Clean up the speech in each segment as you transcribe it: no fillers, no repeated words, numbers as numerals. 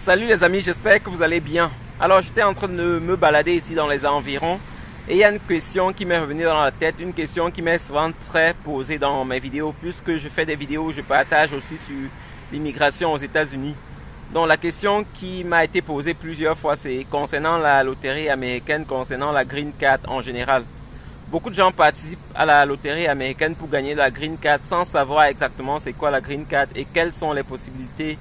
Salut les amis, j'espère que vous allez bien. Alors j'étais en train de me balader ici dans les environs et il y a une question qui m'est revenue dans la tête, une question qui m'est souvent très posée dans mes vidéos puisque je fais des vidéos où je partage aussi sur l'immigration aux États-Unis. Donc la question qui m'a été posée plusieurs fois, c'est concernant la loterie américaine, concernant la Green Card en général. Beaucoup de gens participent à la loterie américaine pour gagner la Green Card sans savoir exactement c'est quoi la Green Card et quelles sont les possibilités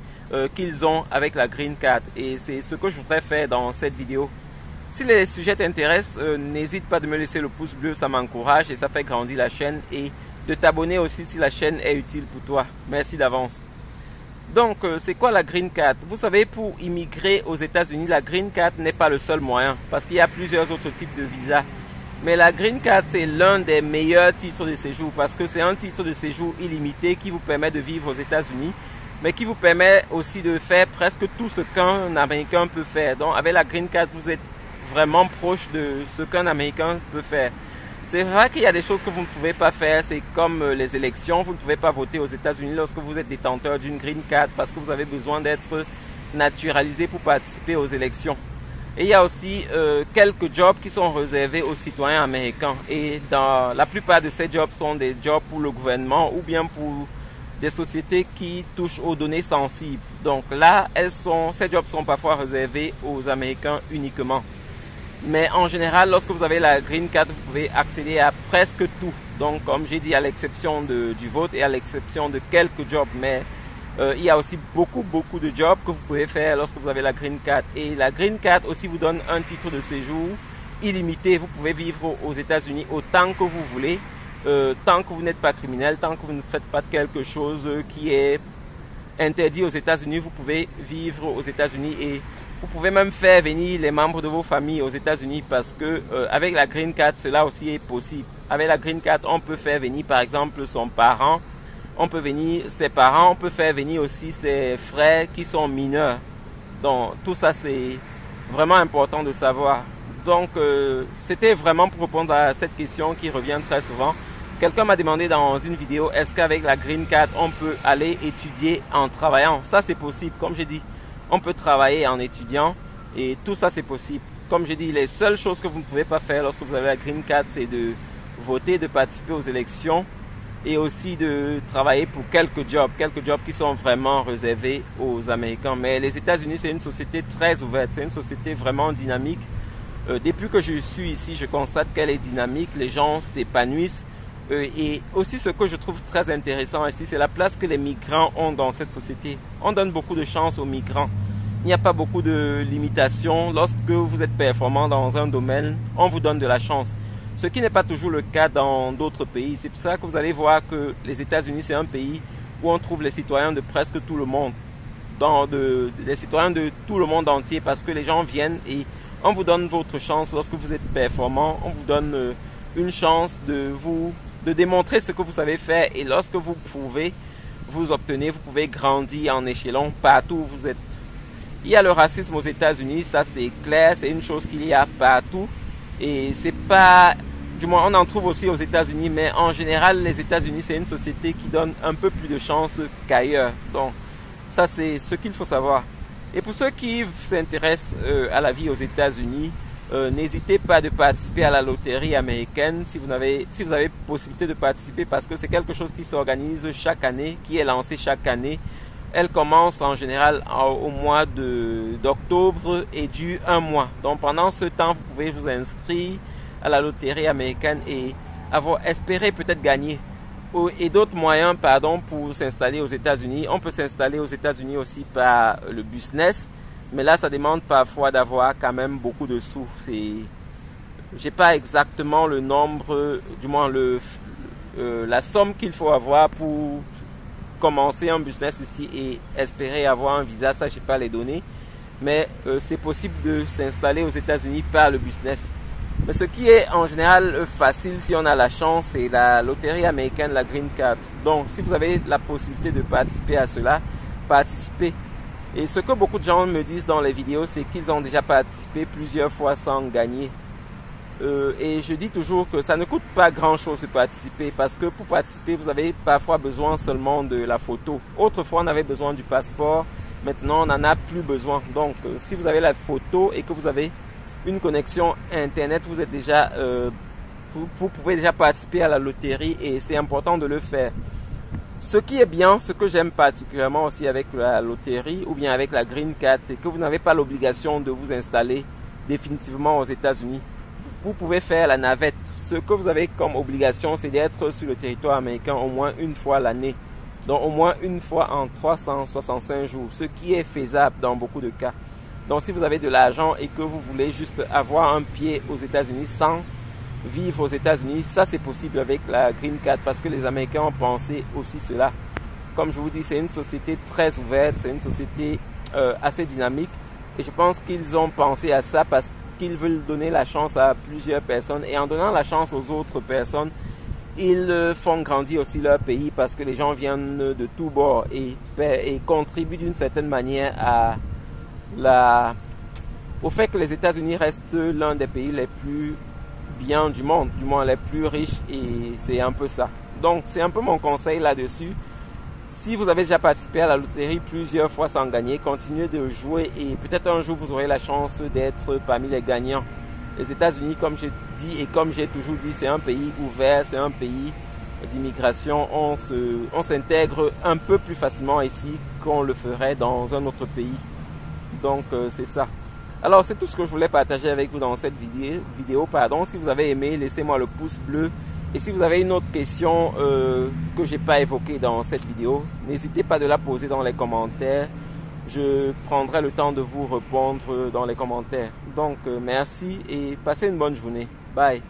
qu'ils ont avec la Green Card. Et c'est ce que je voudrais faire dans cette vidéo. Si les sujets t'intéressent, n'hésite pas de me laisser le pouce bleu, ça m'encourage et ça fait grandir la chaîne. Et de t'abonner aussi si la chaîne est utile pour toi. Merci d'avance. Donc, c'est quoi la Green Card? Vous savez, pour immigrer aux États-Unis, la Green Card n'est pas le seul moyen parce qu'il y a plusieurs autres types de visas. Mais la Green Card, c'est l'un des meilleurs titres de séjour parce que c'est un titre de séjour illimité qui vous permet de vivre aux États-Unis, mais qui vous permet aussi de faire presque tout ce qu'un Américain peut faire. Donc, avec la Green Card, vous êtes vraiment proche de ce qu'un Américain peut faire. C'est vrai qu'il y a des choses que vous ne pouvez pas faire, c'est comme les élections. Vous ne pouvez pas voter aux États-Unis lorsque vous êtes détenteur d'une Green Card parce que vous avez besoin d'être naturalisé pour participer aux élections. Et il y a aussi quelques jobs qui sont réservés aux citoyens américains. Et dans la plupart de ces jobs sont des jobs pour le gouvernement ou bien pour des sociétés qui touchent aux données sensibles. Donc là, ces jobs sont parfois réservés aux Américains uniquement. Mais en général, lorsque vous avez la Green Card, vous pouvez accéder à presque tout. Donc comme j'ai dit, à l'exception du vote et à l'exception de quelques jobs. Mais il y a aussi beaucoup de jobs que vous pouvez faire lorsque vous avez la Green Card. Et la Green Card aussi vous donne un titre de séjour illimité. Vous pouvez vivre aux États-Unis autant que vous voulez, tant que vous n'êtes pas criminel, tant que vous ne faites pas quelque chose qui est interdit aux États-Unis. Vous pouvez vivre aux États-Unis et vous pouvez même faire venir les membres de vos familles aux États-Unis parce que avec la Green Card, cela aussi est possible. Avec la Green Card, on peut faire venir par exemple son parent. On peut venir ses parents, on peut faire venir aussi ses frères qui sont mineurs. Donc tout ça c'est vraiment important de savoir. Donc c'était vraiment pour répondre à cette question qui revient très souvent. Quelqu'un m'a demandé dans une vidéo, est-ce qu'avec la Green Card on peut aller étudier en travaillant? Ça c'est possible, comme j'ai dit. On peut travailler en étudiant et tout ça c'est possible. Comme j'ai dit, les seules choses que vous ne pouvez pas faire lorsque vous avez la Green Card, c'est de voter, de participer aux élections et aussi de travailler pour quelques jobs qui sont vraiment réservés aux Américains. Mais les États-Unis, c'est une société très ouverte, c'est une société vraiment dynamique. Depuis que je suis ici, je constate qu'elle est dynamique, les gens s'épanouissent. Et aussi ce que je trouve très intéressant ici, c'est la place que les migrants ont dans cette société. On donne beaucoup de chance aux migrants. Il n'y a pas beaucoup de limitations. Lorsque vous êtes performant dans un domaine, on vous donne de la chance. Ce qui n'est pas toujours le cas dans d'autres pays. C'est pour ça que vous allez voir que les États-Unis, c'est un pays où on trouve les citoyens de presque tout le monde. Les citoyens de tout le monde entier parce que les gens viennent et on vous donne votre chance. Lorsque vous êtes performant, on vous donne une chance de démontrer ce que vous savez faire. Et lorsque vous pouvez, vous obtenez, vous pouvez grandir en échelon partout où vous êtes. Il y a le racisme aux États-Unis, ça c'est clair, c'est une chose qu'il y a partout. Et c'est pas... Du moins, on en trouve aussi aux États-Unis, mais en général, les États-Unis, c'est une société qui donne un peu plus de chance qu'ailleurs. Donc, ça, c'est ce qu'il faut savoir. Et pour ceux qui s'intéressent à la vie aux États-Unis, n'hésitez pas de participer à la loterie américaine si vous avez possibilité de participer parce que c'est quelque chose qui s'organise chaque année, qui est lancé chaque année. Elle commence en général au mois d'octobre et dure un mois. Donc, pendant ce temps, vous pouvez vous inscrire à la loterie américaine et espérer peut-être gagner. Et d'autres moyens, pour s'installer aux États-Unis. On peut s'installer aux États-Unis aussi par le business, mais là, ça demande parfois d'avoir quand même beaucoup de sous. J'ai pas exactement le nombre, du moins la somme qu'il faut avoir pour commencer un business ici et espérer avoir un visa. Ça, j'ai pas les données, mais c'est possible de s'installer aux États-Unis par le business. Mais ce qui est en général facile si on a la chance, c'est la loterie américaine, la Green Card. Donc, si vous avez la possibilité de participer à cela, participez. Et ce que beaucoup de gens me disent dans les vidéos, c'est qu'ils ont déjà participé plusieurs fois sans gagner. Et je dis toujours que ça ne coûte pas grand chose de participer parce que pour participer, vous avez parfois besoin seulement de la photo. Autrefois, on avait besoin du passeport Maintenant, on n'en a plus besoin. Donc, si vous avez la photo et que vous avez une connexion Internet, vous êtes déjà, vous pouvez déjà participer à la loterie et c'est important de le faire. Ce qui est bien, ce que j'aime particulièrement aussi avec la loterie ou bien avec la Green Card, c'est que vous n'avez pas l'obligation de vous installer définitivement aux États-Unis. Vous pouvez faire la navette. Ce que vous avez comme obligation, c'est d'être sur le territoire américain au moins une fois l'année. Donc au moins une fois en 365 jours, ce qui est faisable dans beaucoup de cas. Donc si vous avez de l'argent et que vous voulez juste avoir un pied aux États-Unis sans vivre aux États-Unis, ça c'est possible avec la Green Card parce que les Américains ont pensé aussi cela. Comme je vous dis, c'est une société très ouverte, c'est une société assez dynamique et je pense qu'ils ont pensé à ça parce qu'ils veulent donner la chance à plusieurs personnes et en donnant la chance aux autres personnes, ils font grandir aussi leur pays parce que les gens viennent de tous bords et contribuent d'une certaine manière au fait que les États-Unis restent l'un des pays les plus bien du monde, du moins les plus riches et c'est un peu ça. Donc c'est un peu mon conseil là-dessus. Si vous avez déjà participé à la loterie plusieurs fois sans gagner, continuez de jouer et peut-être un jour vous aurez la chance d'être parmi les gagnants. Les États-Unis, comme je dis et comme j'ai toujours dit, c'est un pays ouvert, c'est un pays d'immigration. On s'intègre un peu plus facilement ici qu'on le ferait dans un autre pays. Donc c'est ça. Alors c'est tout ce que je voulais partager avec vous dans cette vidéo. Si vous avez aimé, laissez-moi le pouce bleu. Et si vous avez une autre question que je n'ai pas évoquée dans cette vidéo, n'hésitez pas de la poser dans les commentaires. Je prendrai le temps de vous répondre dans les commentaires. Donc merci et passez une bonne journée. Bye.